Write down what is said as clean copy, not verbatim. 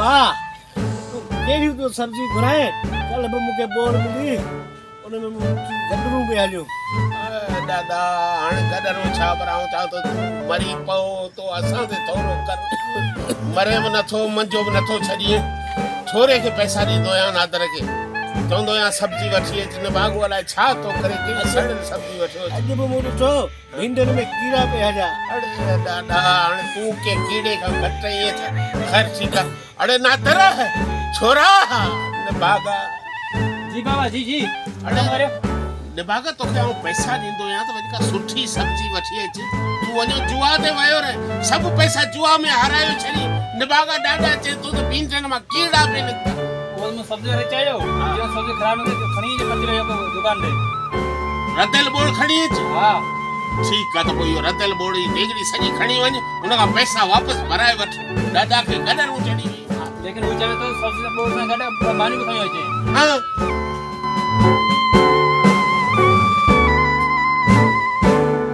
वाह तू केड़ी तो सब्जी घुराए कल बि मूंखे बोर मिली उन में गडरू पे हलियो दादा हाणे गडरू छा बराऊं ता तो तू मरी पओ तो असां ते थोरो कर मरे में नथो मंजो भी नथो छॾिए छोरे के पैसा ॾींदो या नादर के चवंदो या सब्जी वठी अच न बागु अलाए छा तो करे के सड़ल सब्जी वठो अॼु बि मूं ॾिठो भिंडियुनि में कीड़ा पिया हलिया अरे दादा हाणे तू के कीड़े का घट ये खैर ठीक है अरे नादर छोरा न बागा जी बाबा जी अरे निभागा तो क्या पैसा ॾींदो या तो वधीक सुठी सब्जी वठी अच तू वञो जुआ ते वयो रे सब पैसा जुआ में हारायो छड़ी निभागा ॾाढा चे तू तो भिंडियुनि मां कीड़ा पे निकता वो में सब्जी रचा आयो जो सब्जी खराब हो गई खणी जे पति रहियो दुकान पे रदल बोल खणी अच हां ठीक है तो कोई रदल बोल जी डेगड़ी सजी खणी वञ उन का पैसा वापस भराए वठ दादा के गडर चढ़ी लेकिन वो चाहे तो सब्जी बोल में गडा पानी भी खणी अचे हां